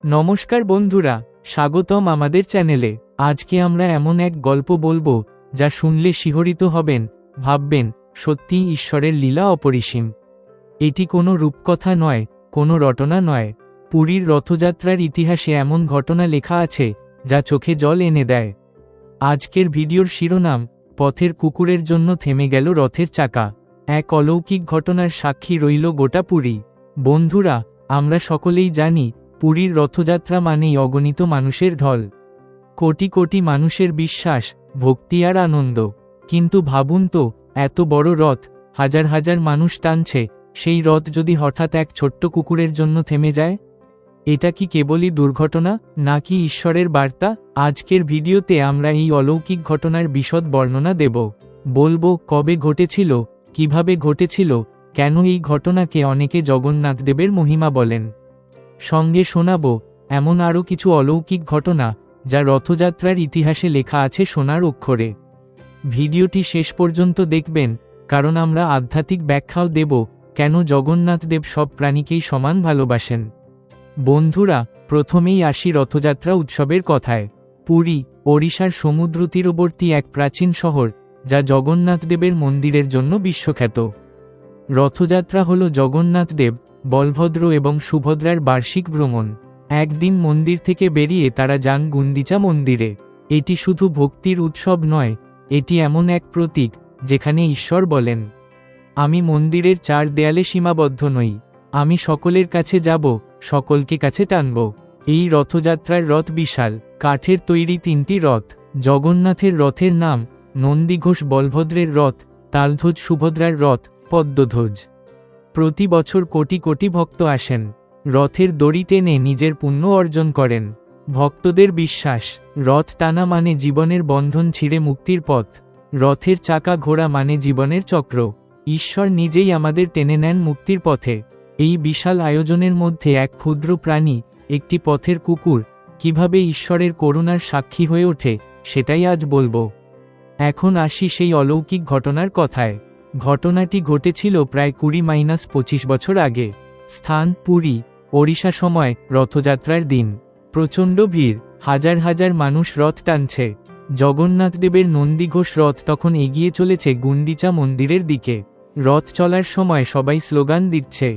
নমস্কার বন্ধুরা, স্বাগতম আমাদের চ্যানেলে। আজকে আমরা এমন এক গল্প বলবো যা শুনলে শিহরিত হবেন, ভাববেন সত্যিই ঈশ্বরের লীলা অপরিসীম। এটি কোনো রূপকথা নয়, কোনো রটনা নয়। পুরীর রথযাত্রার ইতিহাসে এমন ঘটনা লেখা আছে যা চোখে জল এনে দেয়। আজকের ভিডিওর শিরোনাম, পথের কুকুরের জন্য থেমে গেল রথের চাকা। এক অলৌকিক ঘটনার সাক্ষী রইল গোটা পুরী। বন্ধুরা, আমরা সকলেই জানি পুরীর রথযাত্রা মানেই অগণিত মানুষের ঢল, কোটি কোটি মানুষের বিশ্বাস, ভক্তি আর আনন্দ। কিন্তু ভাবুন তো, এত বড় রথ, হাজার হাজার মানুষ টানছে, সেই রথ যদি হঠাৎ এক ছোট্ট কুকুরের জন্য থেমে যায়, এটা কি কেবলই দুর্ঘটনা নাকি ঈশ্বরের বার্তা? আজকের ভিডিওতে আমরা এই অলৌকিক ঘটনার বিশদ বর্ণনা দেব। বলবো কবে ঘটেছিল, কিভাবে ঘটেছিল, কেন এই ঘটনাকে অনেকে জগন্নাথদেবের মহিমা বলেন। সঙ্গে শোনাব এমন আরও কিছু অলৌকিক ঘটনা যা রথযাত্রার ইতিহাসে লেখা আছে সোনার অক্ষরে। ভিডিওটি শেষ পর্যন্ত দেখবেন, কারণ আমরা আধ্যাত্মিক ব্যাখ্যাও দেব কেন জগন্নাথদেব সব প্রাণীকেই সমান ভালোবাসেন। বন্ধুরা, প্রথমেই আসি রথযাত্রা উৎসবের কথায়। পুরী, ওড়িশার সমুদ্র তীরবর্তী এক প্রাচীন শহর যা জগন্নাথদেবের মন্দিরের জন্য বিশ্বখ্যাত। রথযাত্রা হল জগন্নাথদেব, বলভদ্র এবং সুভদ্রার বার্ষিক ভ্রমণ। একদিন মন্দির থেকে বেরিয়ে তারা যান গুন্ডিচা মন্দিরে। এটি শুধু ভক্তির উৎসব নয়, এটি এমন এক প্রতীক যেখানে ঈশ্বর বলেন, আমি মন্দিরের চার দেয়ালে সীমাবদ্ধ নই, আমি সকলের কাছে যাব, সকলকে কাছে টানব। এই রথযাত্রার রথ বিশাল, কাঠের তৈরি তিনটি রথ। জগন্নাথের রথের নাম নন্দীঘোষ, বলভদ্রের রথ তালধ্বজ, সুভদ্রার রথ পদ্মধ্বজ। প্রতি বছর কোটি কোটি ভক্ত আসেন, রথের দড়ি টেনে নিজের পুণ্য অর্জন করেন। ভক্তদের বিশ্বাস, রথ টানা মানে জীবনের বন্ধন ছিঁড়ে মুক্তির পথ। রথের চাকা ঘোরা মানে জীবনের চক্র, ঈশ্বর নিজেই আমাদের টেনে নেন মুক্তির পথে। এই বিশাল আয়োজনের মধ্যে এক ক্ষুদ্র প্রাণী, একটি পথের কুকুর, কিভাবে ঈশ্বরের করুণার সাক্ষী হয়ে ওঠে সেটাই আজ বলবো। এখন আসি সেই অলৌকিক ঘটনার কথায়। ঘটনাটি ঘটেছিল প্রায় 20-25 বছর আগে। স্থান পুরী, ওড়িশা। সময় রথযাত্রার দিন। প্রচণ্ড ভিড়, হাজার হাজার মানুষ রথ টানছে। জগন্নাথদেবের নন্দীঘোষ রথ তখন এগিয়ে চলেছে গুন্ডিচা মন্দিরের দিকে। রথ চলার সময় সবাই স্লোগান দিচ্ছে,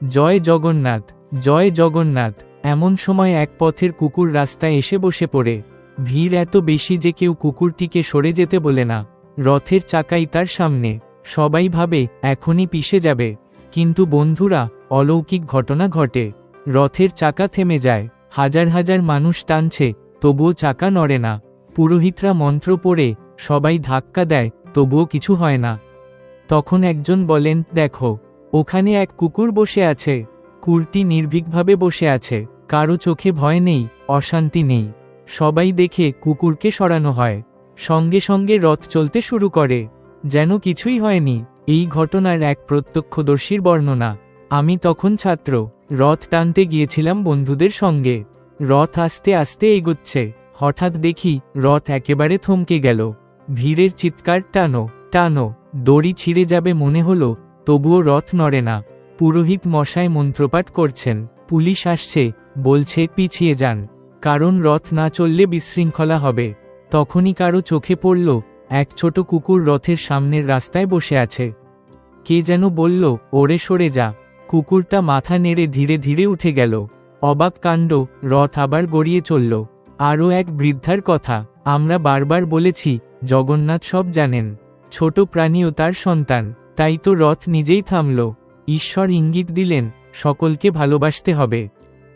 জয় জগন্নাথ, জয় জগন্নাথ। এমন সময় এক পথের কুকুর রাস্তায় এসে বসে পড়ে। ভিড় এত বেশি যে কেউ কুকুরটিকে সরে যেতে বলে না। রথের চাকাই তার সামনে, সবাই ভাবে এখনই পিষে যাবে। কিন্তু বন্ধুরা, অলৌকিক ঘটনা ঘটে। রথের চাকা থেমে যায়, হাজার হাজার মানুষ টানছে, তবুও চাকা নড়ে না। পুরোহিতরা মন্ত্র পড়ে, সবাই ধাক্কা দেয়, তবুও কিছু হয় না। তখন একজন বলেন, দেখো, ওখানে এক কুকুর বসে আছে। কুকুরটি নির্ভীকভাবে বসে আছে, কারো চোখে ভয় নেই, অশান্তি নেই। সবাই দেখে কুকুরকে সরানো হয়, সঙ্গে সঙ্গে রথ চলতে শুরু করে, যেন কিছুই হয়নি। এই ঘটনার এক প্রত্যক্ষদর্শীর বর্ণনা। আমি তখন ছাত্র, রথ টানতে গিয়েছিলাম বন্ধুদের সঙ্গে। রথ আস্তে আস্তে এগোচ্ছে, হঠাৎ দেখি রথ একেবারে থমকে গেল। ভিড়ের চিৎকার, টানো টানো, দড়ি ছিঁড়ে যাবে মনে হলো, তবুও রথ নড়ে না। পুরোহিত মশাই মন্ত্রপাঠ করছেন, পুলিশ আসছে, বলছে পিছিয়ে যান, কারণ রথ না চললে বিশৃঙ্খলা হবে। তখনই কারো চোখে পড়ল এক ছোট কুকুর রথের সামনের রাস্তায় বসে আছে। কে যেন বলল, ওরে সরে যা। কুকুরটা মাথা নেড়ে ধীরে ধীরে উঠে গেল। অবাক কাণ্ড, রথ আবার গড়িয়ে চলল। আরও এক বৃদ্ধার কথা, আমরা বারবার বলেছি জগন্নাথ সব জানেন, ছোট প্রাণীও তার সন্তান, তাই তো রথ নিজেই থামল। ঈশ্বর ইঙ্গিত দিলেন, সকলকে ভালোবাসতে হবে।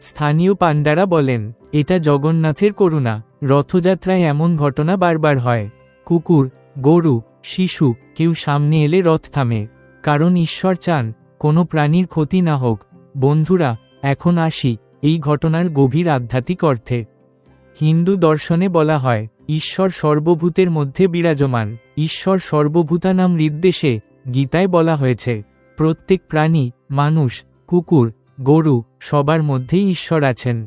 স্থানীয় পাণ্ডারা বলেন, এটা জগন্নাথের করুণা। রথযাত্রায় এমন ঘটনা বারবার হয়। কুকুর, গরু, শিশু, কেউ সামনে এলে রথ থামে, কারণ ঈশ্বর চান কোনো প্রাণীর ক্ষতি না হোক। বন্ধুরা, এখন আসি এই ঘটনার গভীর আধ্যাত্মিক অর্থে। হিন্দু দর্শনে বলা হয়, ঈশ্বর সর্বভূতের মধ্যে বিরাজমান। ঈশ্বর সর্বভূতানাম নির্দেশে গীতায় বলা হয়েছে, প্রত্যেক প্রাণী, মানুষ, কুকুর, গরু, সবার মধ্যেই ঈশ্বর আছেন।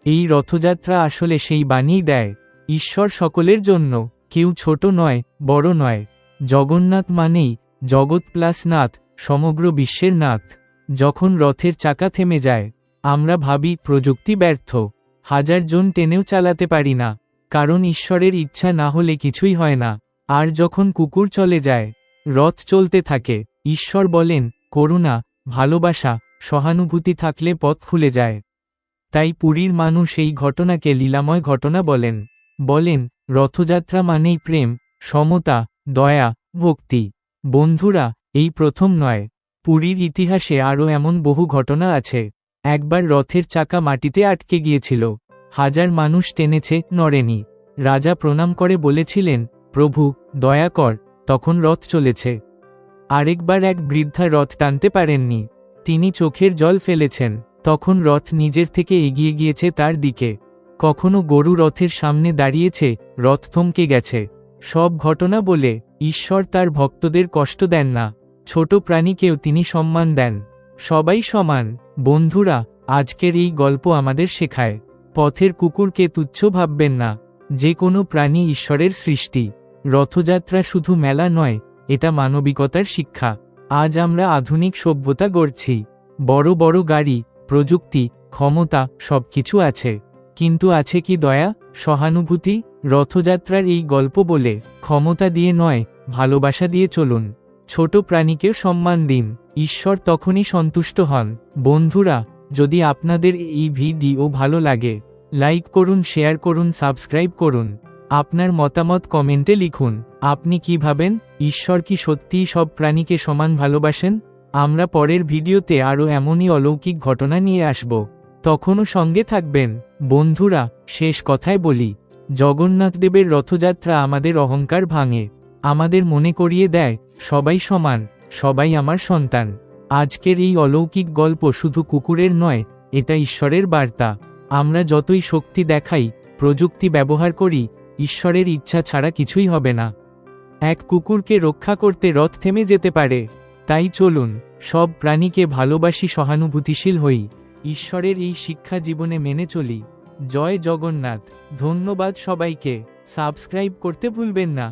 এই রথযাত্রা আসলে সেই বাণী দেয়, ঈশ্বর সকলের জন্য, কেউ ছোট নয়, বড় নয়। জগন্নাথ মানেই জগৎ প্লাস নাথ, সমগ্র বিশ্বের নাথ। যখন রথের চাকা থেমে যায়, আমরা ভাবি প্রযুক্তি ব্যর্থ, 1000 জন টেনেও চালাতে পারি না, কারণ ঈশ্বরের ইচ্ছা না হলে কিছুই হয় না। আর যখন কুকুর চলে যায়, রথ চলতে থাকে। ঈশ্বর বলেন, করুণা, ভালোবাসা, সহানুভূতি থাকলে পথ খুলে যায়। তাই পুরীর মানুষ এই ঘটনাকে লীলাময় ঘটনা বলেন। বলেন, রথযাত্রা মানেই প্রেম, সমতা, দয়া, ভক্তি। বন্ধুরা, এই প্রথম নয়, পুরীর ইতিহাসে আরও এমন বহু ঘটনা আছে। একবার রথের চাকা মাটিতে আটকে গিয়েছিল, 1000 মানুষ টেনেছে, নড়েনি। রাজা প্রণাম করে বলেছিলেন, প্রভু, দয়া কর, তখন রথ চলেছে। আরেকবার এক বৃদ্ধা রথ টানতে পারেননি, তিনি চোখের জল ফেলেছেন, তখন রথ নিজের থেকে এগিয়ে গিয়েছে তার দিকে। কখনো গরু রথের সামনে দাঁড়িয়েছে, রথ থমকে গেছে। সব ঘটনা বলে, ঈশ্বর তার ভক্তদের কষ্ট দেন না, ছোট প্রাণীকেও তিনি সম্মান দেন। সবাই সমান। বন্ধুরা, আজকের এই গল্প আমাদের শেখায়, পথের কুকুরকে তুচ্ছ ভাববেন না, যে কোনো প্রাণী ঈশ্বরের সৃষ্টি। রথযাত্রা শুধু মেলা নয়, এটা মানবিকতার শিক্ষা। আজ আমরা আধুনিক সভ্যতা গড়ছি, বড় বড় গাড়ি, প্রযুক্তি, ক্ষমতা, সবকিছু আছে, কিন্তু আছে কি দয়া, সহানুভূতি? রথযাত্রার এই গল্প বলে, ক্ষমতা দিয়ে নয়, ভালোবাসা দিয়ে চলুন। ছোট প্রাণীকেও সম্মান দিন, ঈশ্বর তখনই সন্তুষ্ট হন। বন্ধুরা, যদি আপনাদের এই ভিডিও ভালো লাগে, লাইক করুন, শেয়ার করুন, সাবস্ক্রাইব করুন। আপনার মতামত কমেন্টে লিখুন। আপনি কি ভাবেন, ঈশ্বর কি সত্যিই সব প্রাণীকে সমান ভালোবাসেন? আমরা পরের ভিডিওতে আরও এমনই অলৌকিক ঘটনা নিয়ে আসব, তখনও সঙ্গে থাকবেন। বন্ধুরা, শেষ কথায় বলি, জগন্নাথদেবের রথযাত্রা আমাদের অহংকার ভাঙে, আমাদের মনে করিয়ে দেয়, সবাই সমান, সবাই আমার সন্তান। আজকের এই অলৌকিক গল্প শুধু কুকুরের নয়, এটা ঈশ্বরের বার্তা। আমরা যতই শক্তি দেখাই, প্রযুক্তি ব্যবহার করি, ঈশ্বরের ইচ্ছা ছাড়া কিছুই হবে না। এক কুকুরকে রক্ষা করতে রথ থেমে যেতে পারে। তাই চলুন, সব প্রাণীকে ভালোবাসি, সহানুভূতিশীল হই, ঈশ্বরের এই শিক্ষা জীবনে মেনে চলি। জয় জগন্নাথ। ধন্যবাদ সবাইকে। সাবস্ক্রাইব করতে ভুলবেন না।